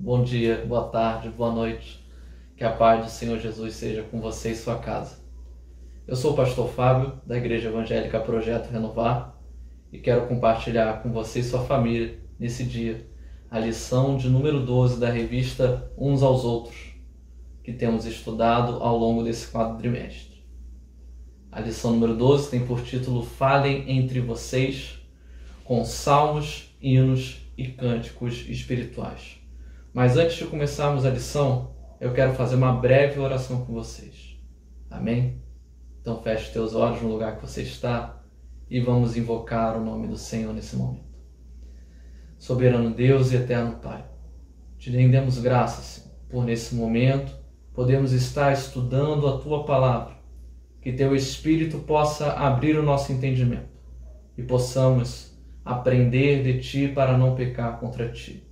bom dia, boa tarde, boa noite. Que a paz do Senhor Jesus seja com você e sua casa. Eu sou o pastor Fábio, da Igreja Evangélica Projeto Renovar, e quero compartilhar com você e sua família, nesse dia, a lição de número 12 da revista Uns aos Outros, que temos estudado ao longo desse quadrimestre. A lição número 12 tem por título Falem entre vocês com salmos, hinos e cânticos espirituais. Mas antes de começarmos a lição, eu quero fazer uma breve oração com vocês. Amém? Então feche teus olhos no lugar que você está e vamos invocar o nome do Senhor nesse momento. Soberano Deus e eterno Pai, te rendemos graças, Senhor, por nesse momento podemos estar estudando a Tua Palavra, que Teu Espírito possa abrir o nosso entendimento e possamos aprender de Ti para não pecar contra Ti.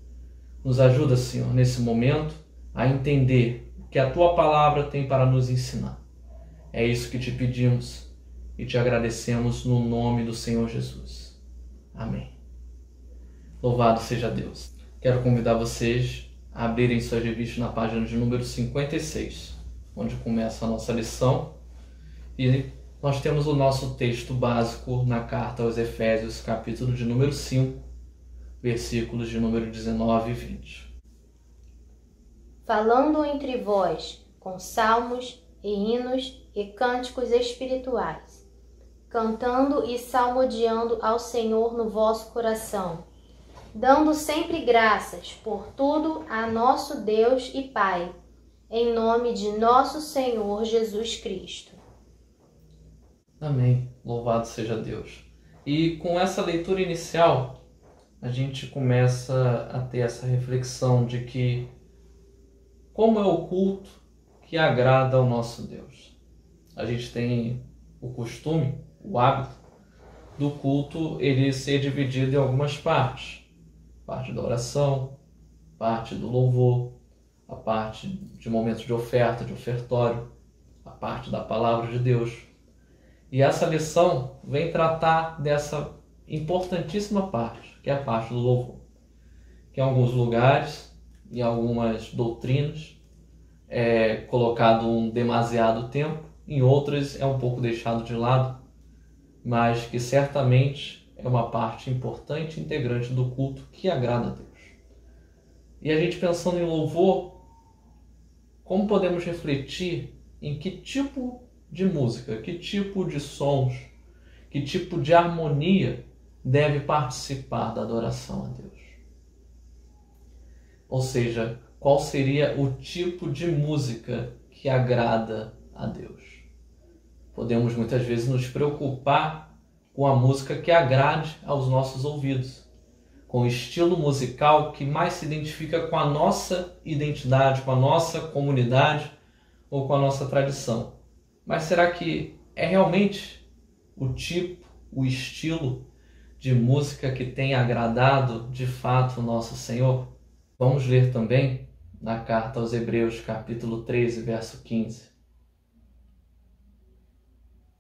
Nos ajuda, Senhor, nesse momento a entender o que a Tua Palavra tem para nos ensinar. É isso que te pedimos e te agradecemos no nome do Senhor Jesus. Amém. Louvado seja Deus. Quero convidar vocês a abrirem suas revistas na página de número 56, onde começa a nossa lição. E nós temos o nosso texto básico na carta aos Efésios, capítulo de número 5, versículos de número 19 e 20. Falando entre vós com salmos e hinos e cânticos espirituais, cantando e salmodiando ao Senhor no vosso coração, dando sempre graças por tudo a nosso Deus e Pai, em nome de nosso Senhor Jesus Cristo. Amém. Louvado seja Deus. E com essa leitura inicial, a gente começa a ter essa reflexão de que como é o culto que agrada ao nosso Deus. A gente tem o costume, o hábito do culto ele ser dividido em algumas partes. Parte da oração, parte do louvor, a parte de momentos de oferta, de ofertório, a parte da palavra de Deus. E essa lição vem tratar dessa importantíssima parte, que é a parte do louvor. Que em alguns lugares, em algumas doutrinas, é colocado um demasiado tempo, em outras é um pouco deixado de lado, mas que certamente é uma parte importante e integrante do culto que agrada a Deus. E a gente pensando em louvor, como podemos refletir em que tipo de música, que tipo de sons, que tipo de harmonia deve participar da adoração a Deus? Ou seja, qual seria o tipo de música que agrada a Deus? Podemos muitas vezes nos preocupar com a música que agrade aos nossos ouvidos, com o estilo musical que mais se identifica com a nossa identidade, com a nossa comunidade ou com a nossa tradição. Mas será que é realmente o tipo, o estilo de música que tem agradado de fato o nosso Senhor? Vamos ler também na carta aos Hebreus, capítulo 13, verso 15.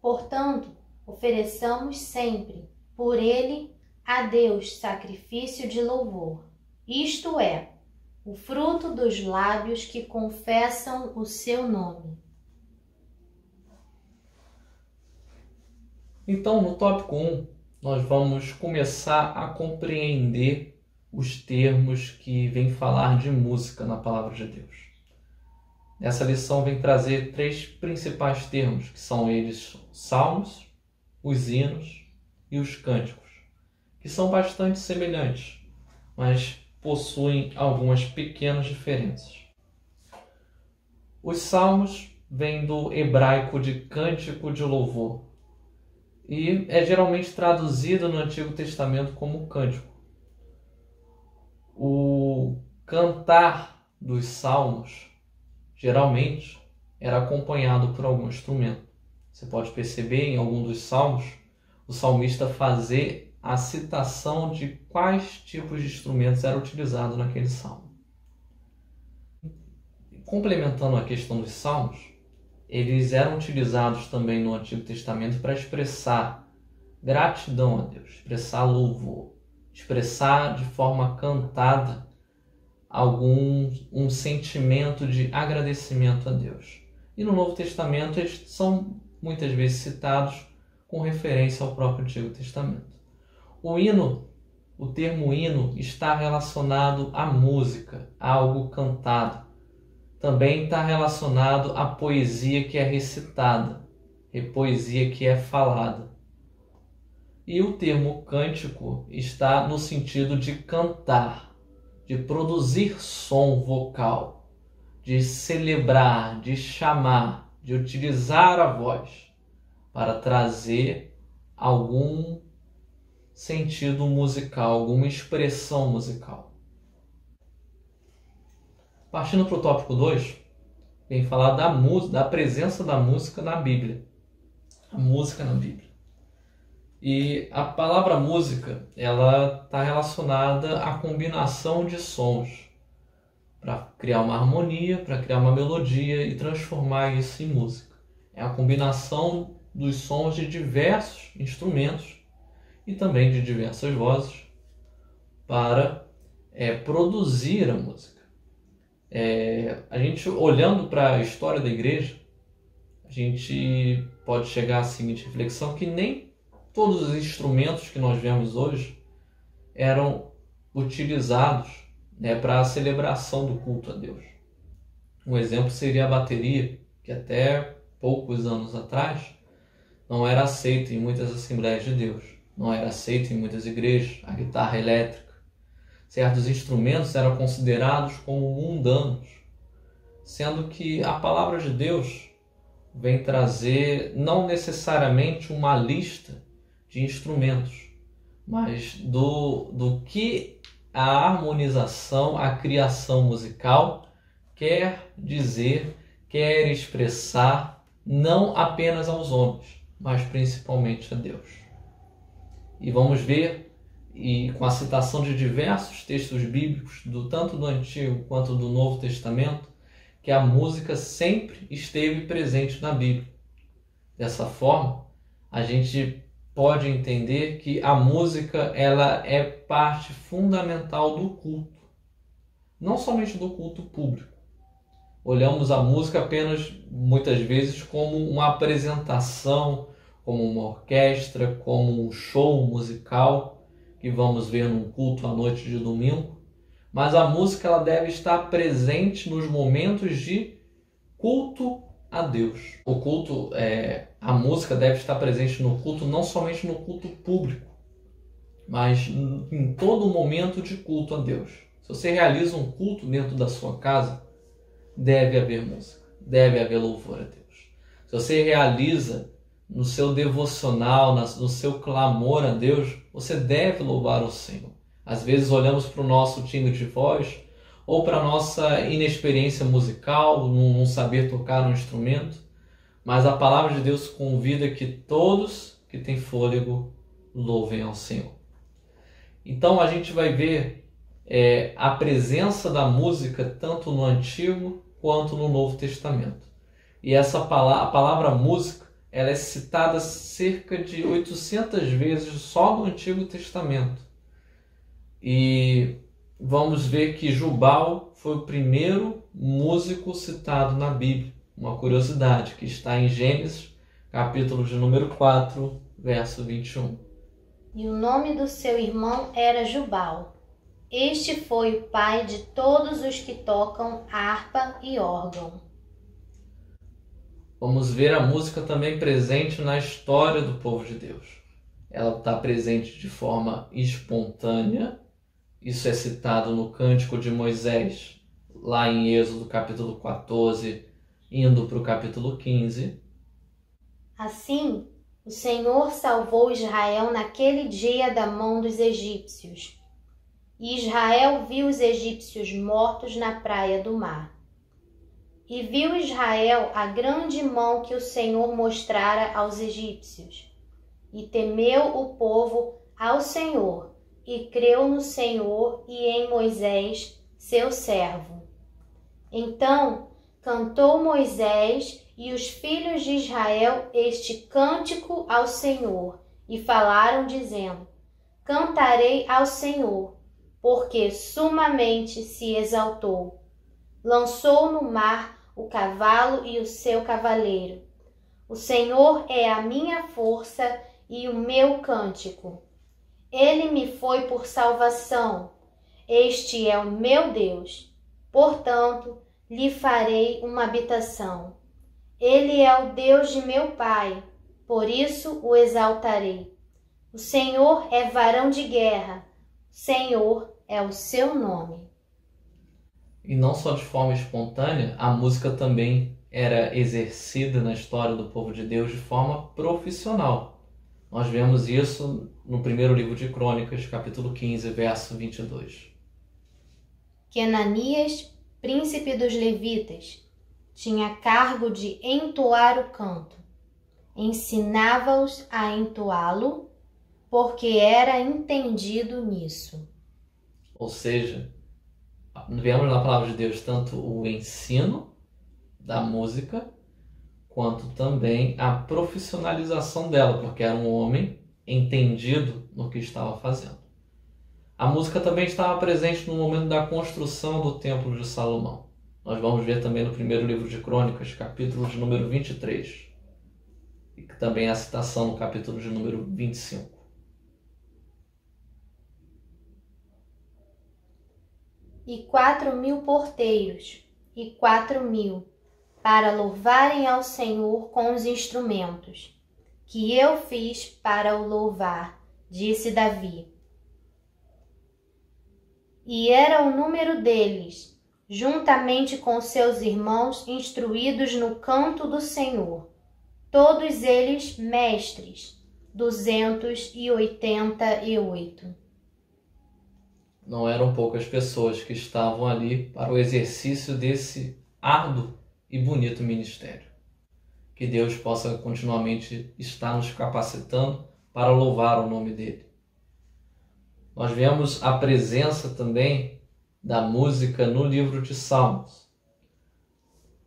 Portanto, ofereçamos sempre, por ele, a Deus sacrifício de louvor, isto é, o fruto dos lábios que confessam o seu nome. Então, no tópico 1, nós vamos começar a compreender os termos que vêm falar de música na Palavra de Deus. Essa lição vem trazer 3 principais termos, que são eles os salmos, os hinos e os cânticos, que são bastante semelhantes, mas possuem algumas pequenas diferenças. Os salmos vêm do hebraico de cântico de louvor e é geralmente traduzido no Antigo Testamento como cântico. O cantar dos salmos geralmente era acompanhado por algum instrumento. Você pode perceber em algum dos salmos o salmista fazer a citação de quais tipos de instrumentos eram utilizados naquele salmo. Complementando a questão dos salmos, eles eram utilizados também no Antigo Testamento para expressar gratidão a Deus, expressar louvor, expressar de forma cantada um sentimento de agradecimento a Deus. E no Novo Testamento eles são muitas vezes citados com referência ao próprio Antigo Testamento. O termo hino está relacionado à música, a algo cantado. Também está relacionado à poesia que é recitada, e poesia que é falada. E o termo cântico está no sentido de cantar, de produzir som vocal, de celebrar, de chamar, de utilizar a voz para trazer algum sentido musical, alguma expressão musical. Partindo para o tópico 2, vem falar da presença da música na Bíblia. A música na Bíblia. E a palavra música, ela está relacionada à combinação de sons para criar uma harmonia, para criar uma melodia e transformar isso em música. É a combinação dos sons de diversos instrumentos e também de diversas vozes para produzir a música. A gente, olhando para a história da igreja, a gente pode chegar à seguinte reflexão, que nem todos os instrumentos que nós vemos hoje eram utilizados para a celebração do culto a Deus. Um exemplo seria a bateria, que até poucos anos atrás não era aceita em muitas Assembleias de Deus, não era aceita em muitas igrejas, a guitarra elétrica. Certos instrumentos eram considerados como mundanos, sendo que a palavra de Deus vem trazer não necessariamente uma lista de instrumentos, mas do que a harmonização, a criação musical quer dizer, quer expressar, não apenas aos homens, mas principalmente a Deus. E vamos ver, e com a citação de diversos textos bíblicos, tanto do Antigo quanto do Novo Testamento, que a música sempre esteve presente na Bíblia. Dessa forma, a gente pode entender que a música ela é parte fundamental do culto, não somente do culto público. Olhamos a música apenas, muitas vezes, como uma apresentação, como uma orquestra, como um show musical que vamos ver num culto à noite de domingo. Mas a música ela deve estar presente nos momentos de culto a Deus. A música deve estar presente no culto, não somente no culto público, mas em todo momento de culto a Deus. Se você realiza um culto dentro da sua casa, deve haver música, deve haver louvor a Deus. Se você realiza no seu devocional, no seu clamor a Deus, você deve louvar o Senhor. Às vezes olhamos para o nosso timbre de voz ou para a nossa inexperiência musical, não saber tocar um instrumento, mas a palavra de Deus convida que todos que têm fôlego louvem ao Senhor. Então a gente vai ver a presença da música tanto no Antigo quanto no Novo Testamento. E a palavra música, ela é citada cerca de 800 vezes só no Antigo Testamento. E vamos ver que Jubal foi o primeiro músico citado na Bíblia. Uma curiosidade que está em Gênesis, capítulo de número 4, verso 21. E o nome do seu irmão era Jubal. Este foi o pai de todos os que tocam harpa e órgão. Vamos ver a música também presente na história do povo de Deus. Ela está presente de forma espontânea. Isso é citado no Cântico de Moisés, lá em Êxodo capítulo 14, indo para o capítulo 15. Assim, o Senhor salvou Israel naquele dia da mão dos egípcios. E Israel viu os egípcios mortos na praia do mar. E viu Israel a grande mão que o Senhor mostrara aos egípcios. E temeu o povo ao Senhor, e creu no Senhor e em Moisés, seu servo. Então cantou Moisés e os filhos de Israel este cântico ao Senhor, e falaram, dizendo: Cantarei ao Senhor, porque sumamente se exaltou. Lançou no mar o cavalo e o seu cavaleiro. O Senhor é a minha força e o meu cântico. Ele me foi por salvação. Este é o meu Deus. Portanto, lhe farei uma habitação. Ele é o Deus de meu pai, por isso o exaltarei. O Senhor é varão de guerra, o Senhor é o seu nome. E não só de forma espontânea, a música também era exercida na história do povo de Deus de forma profissional. Nós vemos isso no primeiro livro de Crônicas, capítulo 15, verso 22. Quenanias, príncipe dos levitas, tinha cargo de entoar o canto. Ensinava-os a entoá-lo, porque era entendido nisso. Ou seja, vemos na palavra de Deus tanto o ensino da música, quanto também a profissionalização dela, porque era um homem entendido no que estava fazendo. A música também estava presente no momento da construção do Templo de Salomão. Nós vamos ver também no primeiro livro de Crônicas, capítulo de número 23, e que também é a citação no capítulo de número 25. E 4.000 porteiros, e 4.000, para louvarem ao Senhor com os instrumentos, que eu fiz para o louvar, disse Davi. E era o número deles, juntamente com seus irmãos instruídos no canto do Senhor, todos eles mestres, 288. Não eram poucas pessoas que estavam ali para o exercício desse árduo e bonito ministério. Que Deus possa continuamente estar nos capacitando para louvar o nome dele. Nós vemos a presença também da música no livro de Salmos.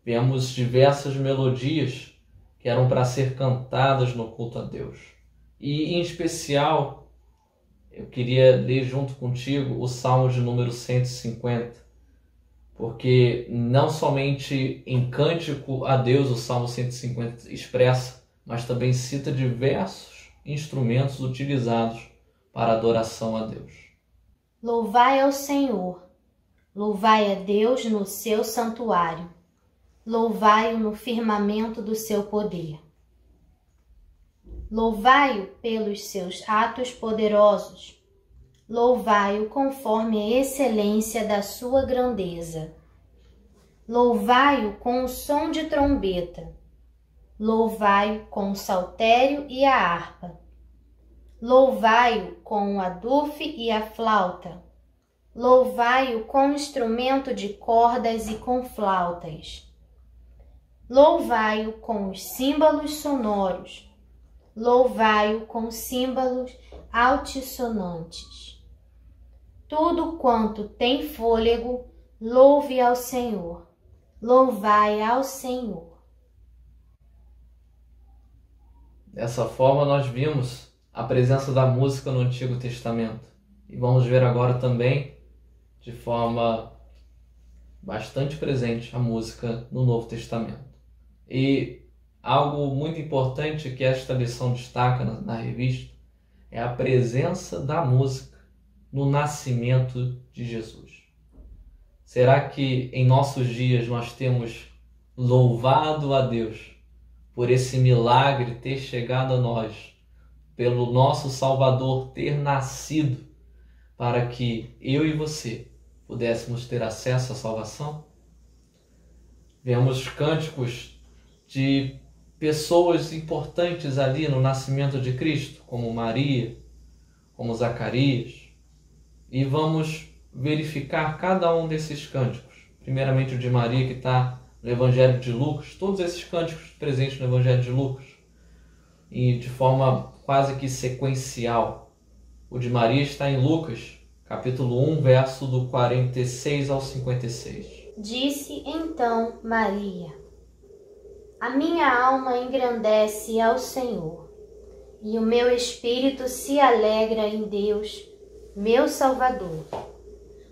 Vemos diversas melodias que eram para ser cantadas no culto a Deus. E, em especial, eu queria ler junto contigo o Salmo de número 150, porque não somente em cântico a Deus o Salmo 150 expressa, mas também cita diversos instrumentos utilizados para adoração a Deus. Louvai ao Senhor, louvai a Deus no seu santuário, louvai-o no firmamento do seu poder. Louvai-o pelos seus atos poderosos, louvai-o conforme a excelência da sua grandeza. Louvai-o com o som de trombeta, louvai-o com o saltério e a harpa. Louvai-o com o adufe e a flauta, louvai-o com instrumento de cordas e com flautas. Louvai-o com os símbolos sonoros, louvai-o com símbolos altissonantes. Tudo quanto tem fôlego, louve ao Senhor, louvai ao Senhor. Dessa forma nós vimos a presença da música no Antigo Testamento. E vamos ver agora também, de forma bastante presente, a música no Novo Testamento. E algo muito importante que esta lição destaca na revista é a presença da música no nascimento de Jesus. Será que em nossos dias nós temos louvado a Deus por esse milagre ter chegado a nós, pelo nosso Salvador ter nascido, para que eu e você pudéssemos ter acesso à salvação? Vemos cânticos de pessoas importantes ali no nascimento de Cristo, como Maria, como Zacarias, e vamos verificar cada um desses cânticos. Primeiramente o de Maria, que está no Evangelho de Lucas, todos esses cânticos presentes no Evangelho de Lucas, e de forma quase que sequencial. O de Maria está em Lucas, capítulo 1, verso do 46 ao 56. Disse então Maria: a minha alma engrandece ao Senhor, e o meu espírito se alegra em Deus, meu Salvador,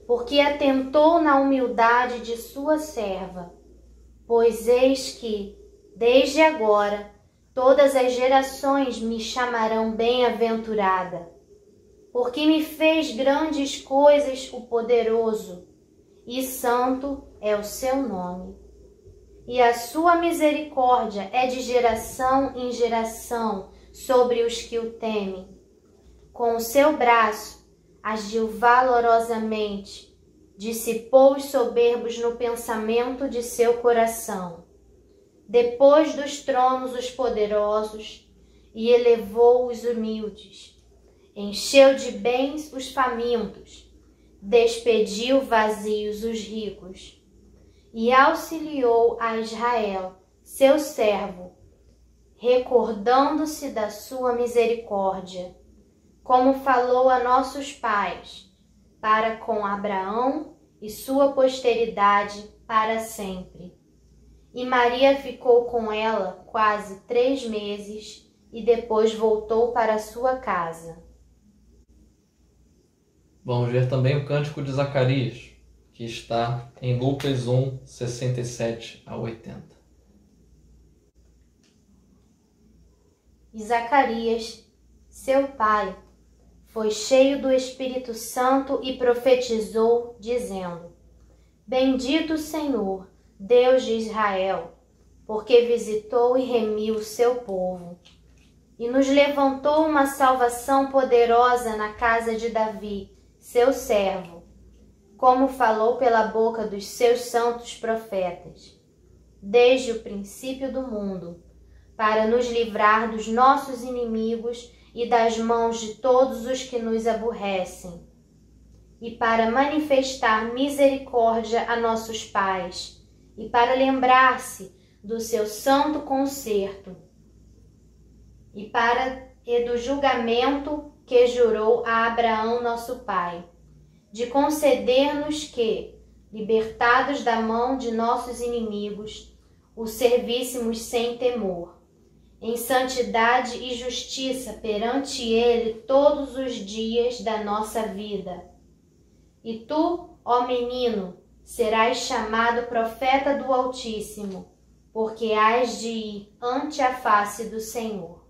porque atentou na humildade de sua serva. Pois eis que, desde agora, todas as gerações me chamarão bem-aventurada, porque me fez grandes coisas o poderoso, e santo é o seu nome. E a sua misericórdia é de geração em geração sobre os que o temem. Com o seu braço agiu valorosamente, dissipou os soberbos no pensamento de seu coração. Depois dos tronos os poderosos e elevou os humildes. Encheu de bens os famintos, despediu vazios os ricos. E auxiliou a Israel, seu servo, recordando-se da sua misericórdia, como falou a nossos pais, para com Abraão e sua posteridade para sempre. E Maria ficou com ela quase 3 meses e depois voltou para sua casa. Vamos ver também o cântico de Zacarias, que está em Lucas 1, 67 a 80. E Zacarias, seu pai, foi cheio do Espírito Santo e profetizou, dizendo: Bendito o Senhor, Deus de Israel, porque visitou e remiu o seu povo, e nos levantou uma salvação poderosa na casa de Davi, seu servo, como falou pela boca dos seus santos profetas, desde o princípio do mundo, para nos livrar dos nossos inimigos e das mãos de todos os que nos aborrecem, e para manifestar misericórdia a nossos pais, e para lembrar-se do seu santo concerto, e do julgamento que jurou a Abraão nosso pai, de conceder-nos que, libertados da mão de nossos inimigos, o servíssemos sem temor, em santidade e justiça perante ele todos os dias da nossa vida. E tu, ó menino, serás chamado profeta do Altíssimo, porque hás de ir ante a face do Senhor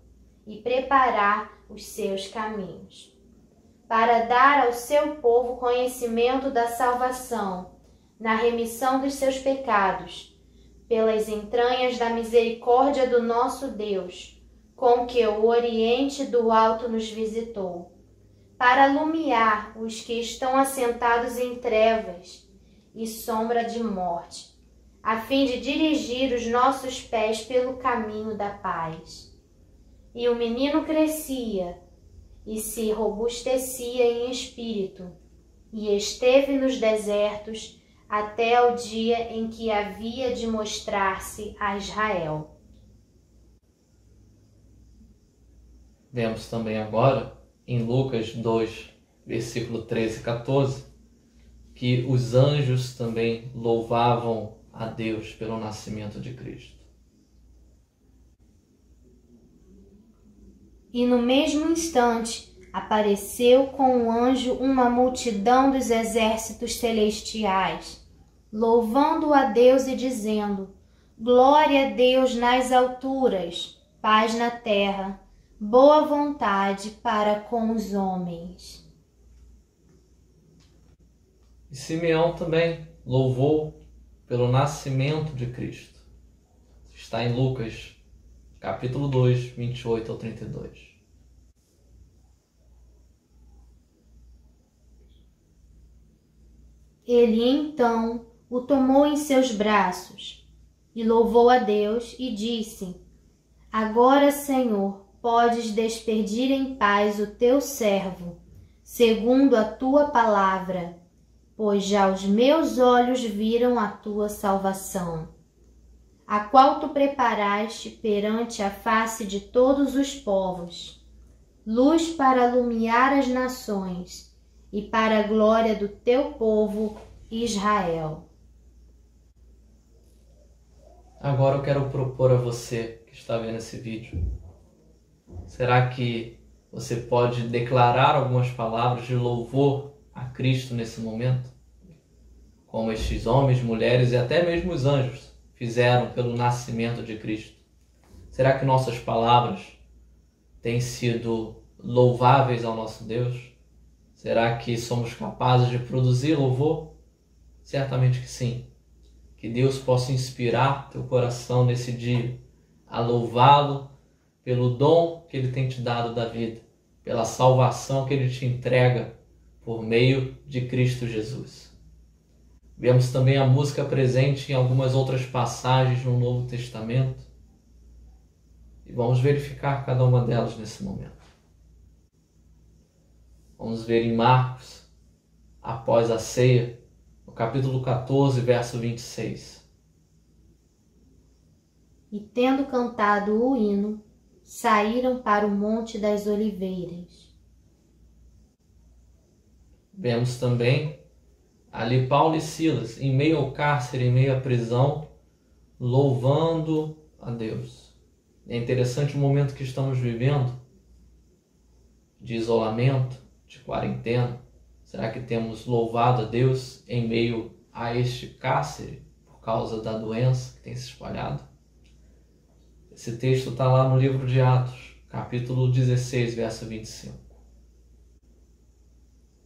e preparar os seus caminhos, para dar ao seu povo conhecimento da salvação, na remissão dos seus pecados, pelas entranhas da misericórdia do nosso Deus, com que o Oriente do Alto nos visitou, para alumiar os que estão assentados em trevas e sombra de morte, a fim de dirigir os nossos pés pelo caminho da paz. E o menino crescia e se robustecia em espírito, e esteve nos desertos até o dia em que havia de mostrar-se a Israel. Vemos também agora, em Lucas 2, versículo 13 e 14, que os anjos também louvavam a Deus pelo nascimento de Cristo. E no mesmo instante apareceu com um anjo uma multidão dos exércitos celestiais, louvando a Deus e dizendo: Glória a Deus nas alturas, paz na terra, boa vontade para com os homens. E Simeão também louvou pelo nascimento de Cristo. Está em Lucas, capítulo 2, 28 ao 32. Ele então o tomou em seus braços e louvou a Deus e disse: Agora, Senhor, podes despedir em paz o teu servo, segundo a tua palavra, pois já os meus olhos viram a tua salvação, a qual tu preparaste perante a face de todos os povos, luz para alumiar as nações e para a glória do teu povo Israel. Agora eu quero propor a você que está vendo esse vídeo. Será que você pode declarar algumas palavras de louvor a Cristo nesse momento? como estes homens, mulheres e até mesmo os anjos fizeram pelo nascimento de Cristo? Será que nossas palavras têm sido louváveis ao nosso Deus? Será que somos capazes de produzir louvor? Certamente que sim. Que Deus possa inspirar teu coração nesse dia a louvá-lo pelo dom que Ele tem te dado da vida, pela salvação que Ele te entrega por meio de Cristo Jesus. Vemos também a música presente em algumas outras passagens no Novo Testamento e vamos verificar cada uma delas nesse momento. Vamos ver em Marcos, após a ceia, no capítulo 14, verso 26. E tendo cantado o hino, saíram para o Monte das Oliveiras. Vemos também ali Paulo e Silas, em meio ao cárcere, em meio à prisão, louvando a Deus. É interessante o momento que estamos vivendo, de isolamento, de quarentena. Será que temos louvado a Deus em meio a este cárcere por causa da doença que tem se espalhado? Esse texto está lá no livro de Atos, capítulo 16, verso 25.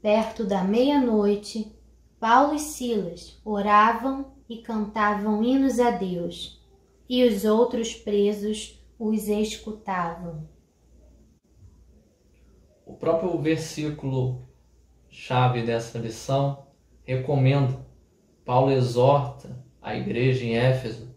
Perto da meia-noite, Paulo e Silas oravam e cantavam hinos a Deus, e os outros presos os escutavam. O próprio versículo-chave dessa lição recomenda, Paulo exorta a igreja em Éfeso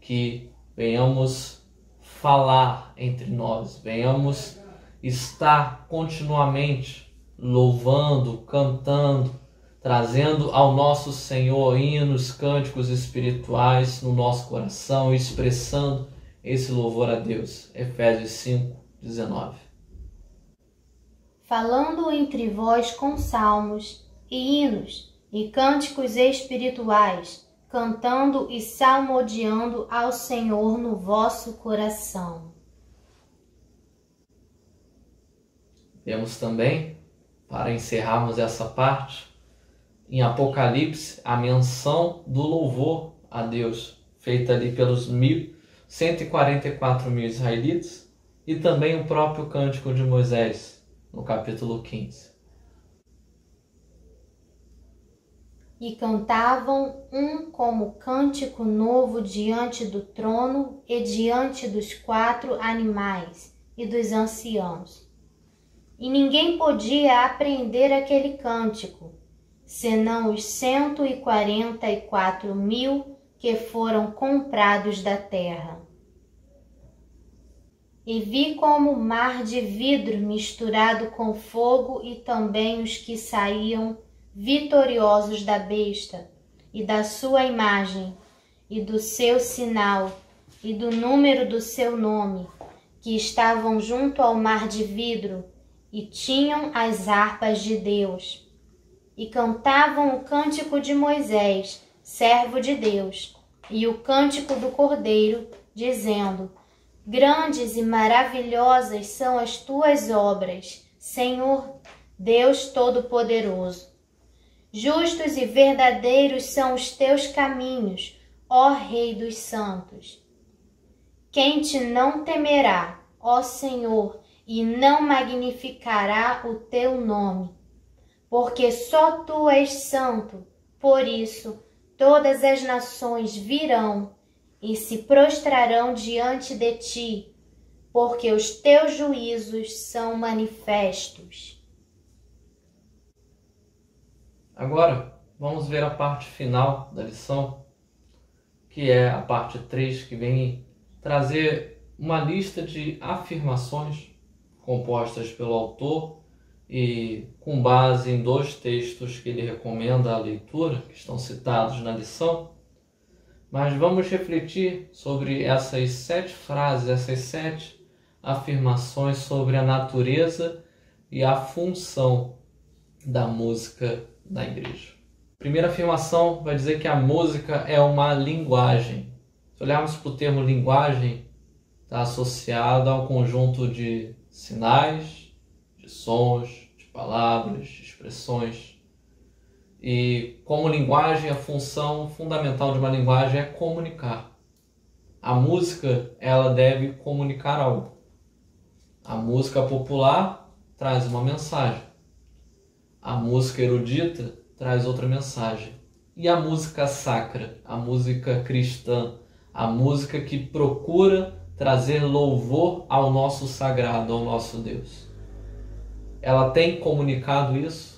que venhamos falar entre nós, venhamos estar continuamente louvando, cantando, trazendo ao nosso Senhor hinos, cânticos espirituais no nosso coração, expressando esse louvor a Deus. Efésios 5, 19. Falando entre vós com salmos e hinos e cânticos espirituais, cantando e salmodiando ao Senhor no vosso coração. Vemos também, para encerrarmos essa parte, em Apocalipse, a menção do louvor a Deus, feita ali pelos 144.000 israelitas, e também o próprio Cântico de Moisés, no capítulo 15. E cantavam um como cântico novo diante do trono e diante dos 4 animais e dos anciãos. E ninguém podia aprender aquele cântico, senão os 144.000 que foram comprados da terra. E vi como mar de vidro misturado com fogo e também os que saíam vitoriosos da besta e da sua imagem e do seu sinal e do número do seu nome, que estavam junto ao mar de vidro e tinham as harpas de Deus. E cantavam o cântico de Moisés, servo de Deus, e o cântico do Cordeiro, dizendo: Grandes e maravilhosas são as tuas obras, Senhor, Deus Todo-Poderoso. Justos e verdadeiros são os teus caminhos, ó Rei dos santos. Quem te não temerá, ó Senhor, e não magnificará o teu nome? Porque só tu és santo, por isso todas as nações virão e se prostrarão diante de ti, porque os teus juízos são manifestos. Agora, vamos ver a parte final da lição, que é a parte 3, que vem trazer uma lista de afirmações compostas pelo autor e com base em 2 textos que ele recomenda a leitura, que estão citados na lição. Mas vamos refletir sobre essas 7 frases, essas 7 afirmações sobre a natureza e a função da música na igreja. A primeira afirmação vai dizer que a música é uma linguagem. Se olharmos para o termo linguagem, está associado ao conjunto de sinais, de sons, de palavras, de expressões. E como linguagem, a função fundamental de uma linguagem é comunicar. A música, ela deve comunicar algo. A música popular traz uma mensagem. A música erudita traz outra mensagem. E a música sacra, a música cristã, a música que procura trazer louvor ao nosso sagrado, ao nosso Deus. Ela tem comunicado isso?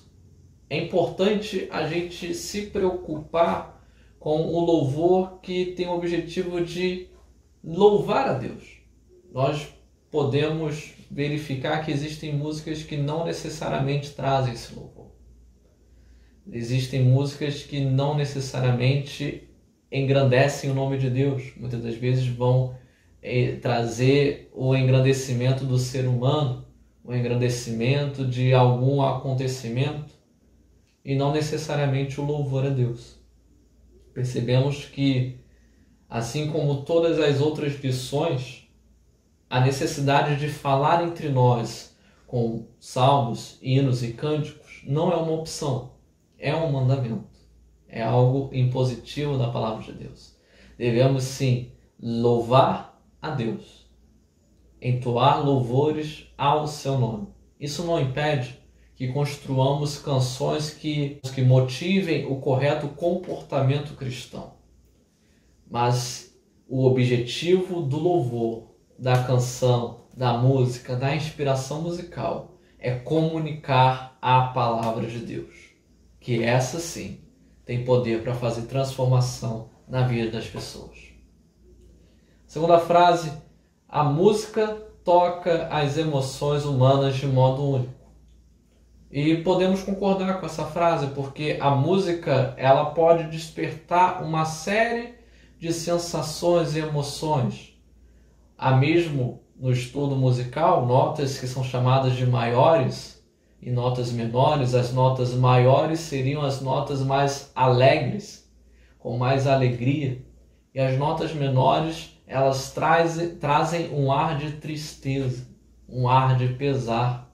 É importante a gente se preocupar com o louvor que tem o objetivo de louvar a Deus. Nós podemos verificar que existem músicas que não necessariamente trazem esse louvor. Existem músicas que não necessariamente engrandecem o nome de Deus. Muitas das vezes vão trazer o engrandecimento do ser humano, o engrandecimento de algum acontecimento e não necessariamente o louvor a Deus. Percebemos que, assim como todas as outras lições, a necessidade de falar entre nós com salmos, hinos e cânticos não é uma opção, é um mandamento, é algo impositivo da palavra de Deus. Devemos sim louvar a Deus, entoar louvores ao seu nome. Isso não impede que construamos canções que motivem o correto comportamento cristão. Mas o objetivo do louvor, da canção, da música, da inspiração musical é comunicar a palavra de Deus, que essa sim tem poder para fazer transformação na vida das pessoas. Segunda frase, a música toca as emoções humanas de modo único. E podemos concordar com essa frase, porque a música ela pode despertar uma série de sensações e emoções. Há mesmo no estudo musical notas que são chamadas de maiores e notas menores. As notas maiores seriam as notas mais alegres, com mais alegria. E as notas menores, elas trazem um ar de tristeza, um ar de pesar.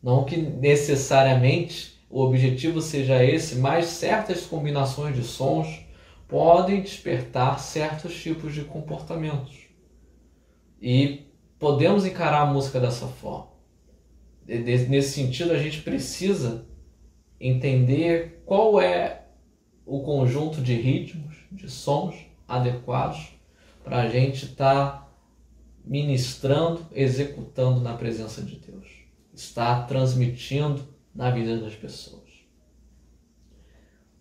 Não que necessariamente o objetivo seja esse, mas certas combinações de sons podem despertar certos tipos de comportamentos. E podemos encarar a música dessa forma. Nesse sentido, a gente precisa entender qual é o conjunto de ritmos, de sons adequados para a gente estar ministrando, executando na presença de Deus. Estar transmitindo na vida das pessoas.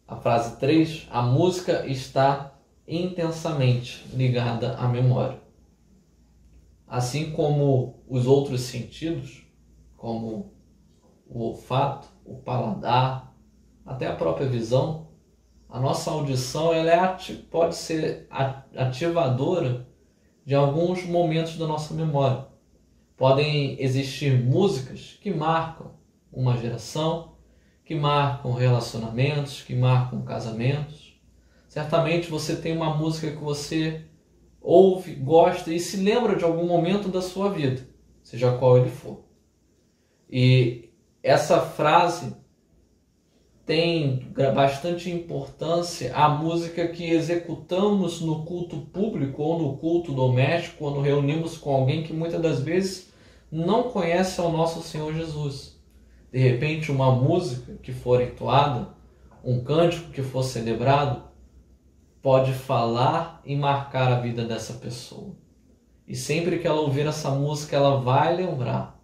A frase 3, a música está intensamente ligada à memória. Assim como os outros sentidos, como o olfato, o paladar, até a própria visão, a nossa audição ela pode ser ativadora de alguns momentos da nossa memória. Podem existir músicas que marcam uma geração, que marcam relacionamentos, que marcam casamentos. Certamente você tem uma música que você ouve, gosta e se lembra de algum momento da sua vida, seja qual ele for. E essa frase tem bastante importância a música que executamos no culto público ou no culto doméstico, quando reunimos com alguém que muitas das vezes não conhece ao nosso Senhor Jesus. De repente, uma música que for entoada, um cântico que for celebrado, pode falar e marcar a vida dessa pessoa. E sempre que ela ouvir essa música, ela vai lembrar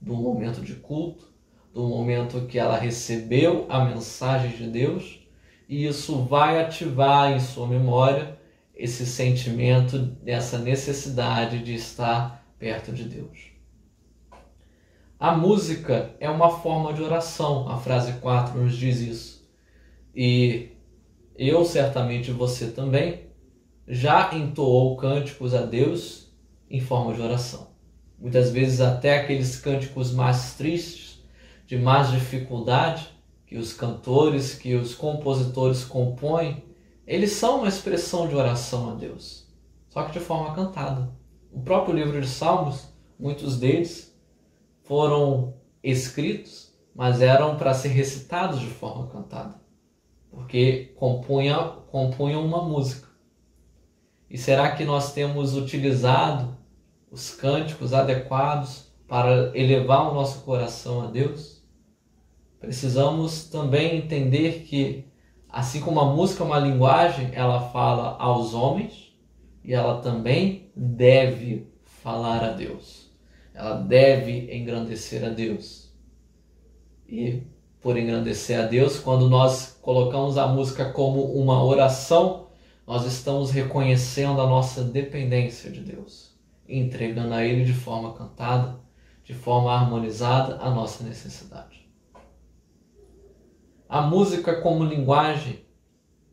do momento de culto, do momento que ela recebeu a mensagem de Deus, e isso vai ativar em sua memória esse sentimento dessa necessidade de estar perto de Deus. A música é uma forma de oração, a frase 4 nos diz isso. E eu, certamente você também, já entoou cânticos a Deus em forma de oração. Muitas vezes até aqueles cânticos mais tristes, de mais dificuldade, que os cantores, que os compositores compõem, eles são uma expressão de oração a Deus, só que de forma cantada. O próprio livro de Salmos, muitos deles foram escritos, mas eram para ser recitados de forma cantada. porque compunham uma música. E será que nós temos utilizado os cânticos adequados para elevar o nosso coração a Deus? Precisamos também entender que, assim como a música é uma linguagem, ela fala aos homens e ela também deve falar a Deus. Ela deve engrandecer a Deus. E por engrandecer a Deus, quando nós colocamos a música como uma oração, nós estamos reconhecendo a nossa dependência de Deus, entregando a Ele de forma cantada, de forma harmonizada, a nossa necessidade. A música como linguagem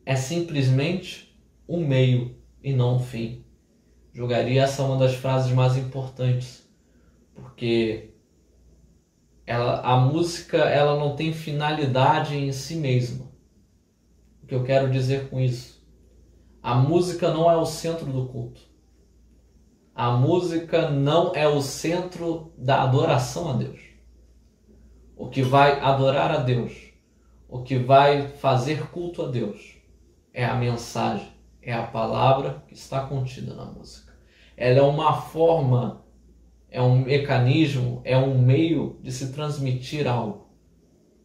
é simplesmente um meio e não um fim. Julgaria essa uma das frases mais importantes, porque a música ela não tem finalidade em si mesma. O que eu quero dizer com isso? A música não é o centro do culto. A música não é o centro da adoração a Deus. O que vai adorar a Deus, o que vai fazer culto a Deus, é a mensagem, é a palavra que está contida na música. Ela é uma forma, é um mecanismo, é um meio de se transmitir algo.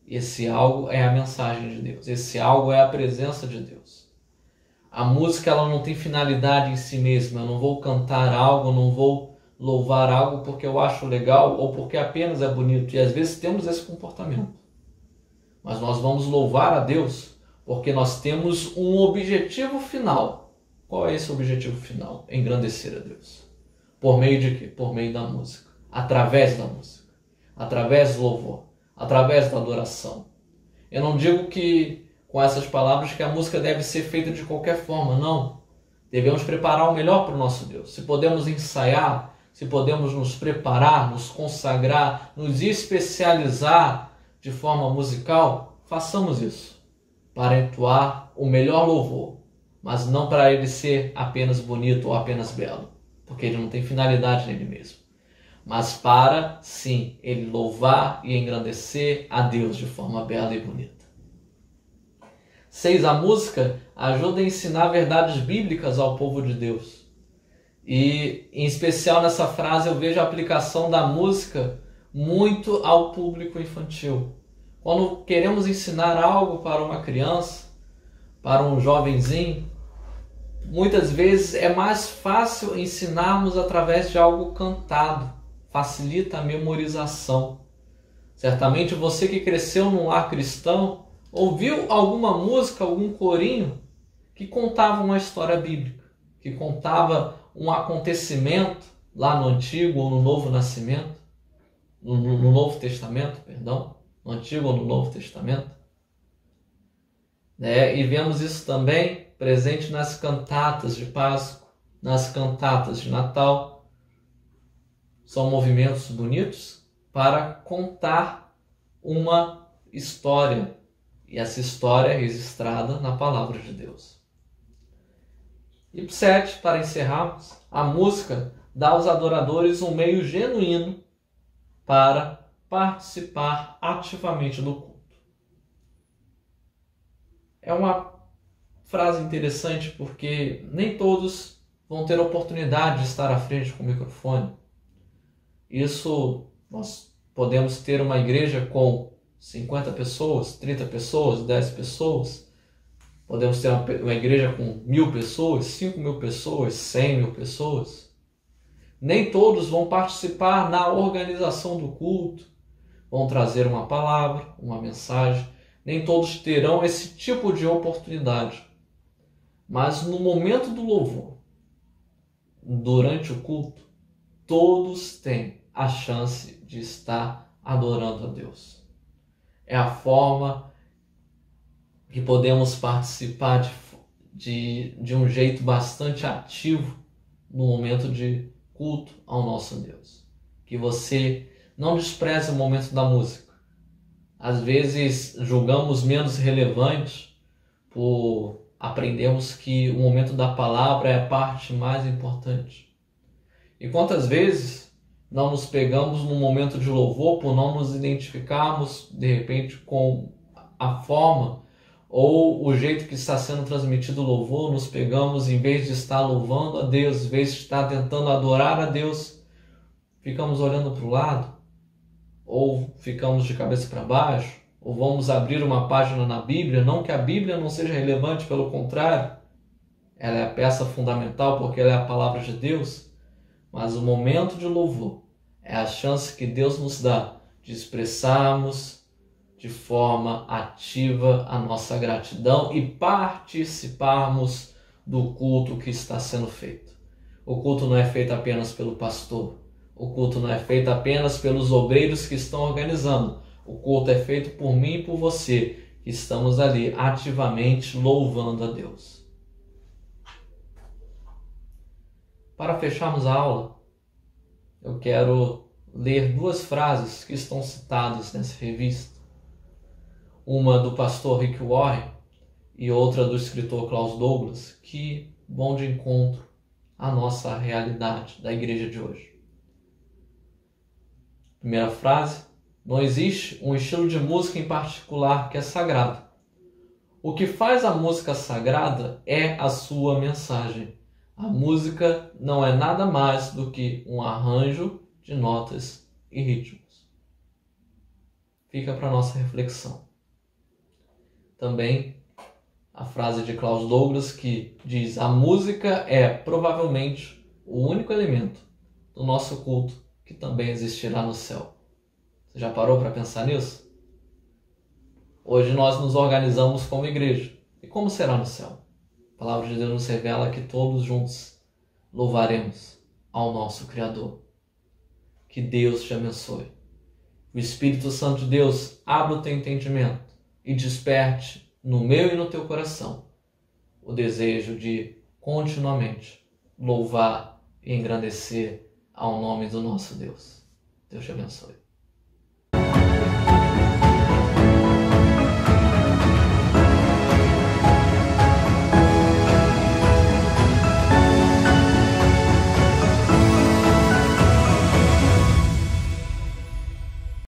Esse algo é a mensagem de Deus. Esse algo é a presença de Deus. A música ela não tem finalidade em si mesma. Eu não vou cantar algo, não vou louvar algo porque eu acho legal ou porque apenas é bonito. E às vezes temos esse comportamento. Mas nós vamos louvar a Deus porque nós temos um objetivo final. Qual é esse objetivo final? Engrandecer a Deus. Por meio de quê? Por meio da música. Através da música. Através do louvor. Através da adoração. Eu não digo que com essas palavras que a música deve ser feita de qualquer forma. Não. Devemos preparar o melhor para o nosso Deus. Se podemos ensaiar, se podemos nos preparar, nos consagrar, nos especializar de forma musical, façamos isso. Para entoar o melhor louvor. Mas não para ele ser apenas bonito ou apenas belo. Porque ele não tem finalidade nele mesmo. Mas para, sim, ele louvar e engrandecer a Deus de forma bela e bonita. 6. A música ajuda a ensinar verdades bíblicas ao povo de Deus. E, em especial nessa frase, eu vejo a aplicação da música muito ao público infantil. Quando queremos ensinar algo para uma criança, para um jovenzinho, muitas vezes é mais fácil ensinarmos através de algo cantado. Facilita a memorização. Certamente você que cresceu num lar cristão, ouviu alguma música, algum corinho que contava uma história bíblica, que contava um acontecimento lá no Antigo ou no Novo Nascimento, no Novo Testamento, perdão, no Antigo ou no Novo Testamento. E vemos isso também presente nas cantatas de Páscoa, nas cantatas de Natal. São movimentos bonitos para contar uma história. E essa história é registrada na Palavra de Deus. E 7, para encerrarmos, a música dá aos adoradores um meio genuíno para participar ativamente do culto. É uma frase interessante porque nem todos vão ter a oportunidade de estar à frente com o microfone. Isso, nós podemos ter uma igreja com 50 pessoas, 30 pessoas, 10 pessoas. Podemos ter uma igreja com 1.000 pessoas, 5.000 pessoas, 100.000 pessoas. Nem todos vão participar na organização do culto, vão trazer uma palavra, uma mensagem. Nem todos terão esse tipo de oportunidade. Mas no momento do louvor, durante o culto, todos têm a chance de estar adorando a Deus. É a forma que podemos participar de um jeito bastante ativo no momento de culto ao nosso Deus. Que você não despreze o momento da música. Às vezes julgamos menos relevante por aprendermos que o momento da palavra é a parte mais importante. E quantas vezes não nos pegamos no momento de louvor por não nos identificarmos, de repente, com a forma ou o jeito que está sendo transmitido o louvor, nos pegamos, em vez de estar louvando a Deus, em vez de estar tentando adorar a Deus, ficamos olhando para o lado, ou ficamos de cabeça para baixo, ou vamos abrir uma página na Bíblia. Não que a Bíblia não seja relevante, pelo contrário, ela é a peça fundamental porque ela é a palavra de Deus, mas o momento de louvor é a chance que Deus nos dá de expressarmos de forma ativa a nossa gratidão e participarmos do culto que está sendo feito. O culto não é feito apenas pelo pastor, o culto não é feito apenas pelos obreiros que estão organizando, o culto é feito por mim e por você, que estamos ali ativamente louvando a Deus. Para fecharmos a aula, eu quero ler duas frases que estão citadas nessa revista. Uma do pastor Rick Warren e outra do escritor Klaus Douglas, que vão de encontro à nossa realidade da igreja de hoje. Primeira frase: não existe um estilo de música em particular que é sagrado. O que faz a música sagrada é a sua mensagem. A música não é nada mais do que um arranjo de notas e ritmos. Fica para nossa reflexão. Também a frase de Klaus Douglas que diz: a música é provavelmente o único elemento do nosso culto que também existirá no céu. Você já parou para pensar nisso? Hoje nós nos organizamos como igreja. E como será no céu? A palavra de Deus nos revela que todos juntos louvaremos ao nosso Criador. Que Deus te abençoe. O Espírito Santo de Deus abra o teu entendimento e desperte no meu e no teu coração o desejo de continuamente louvar e engrandecer ao nome do nosso Deus. Deus te abençoe.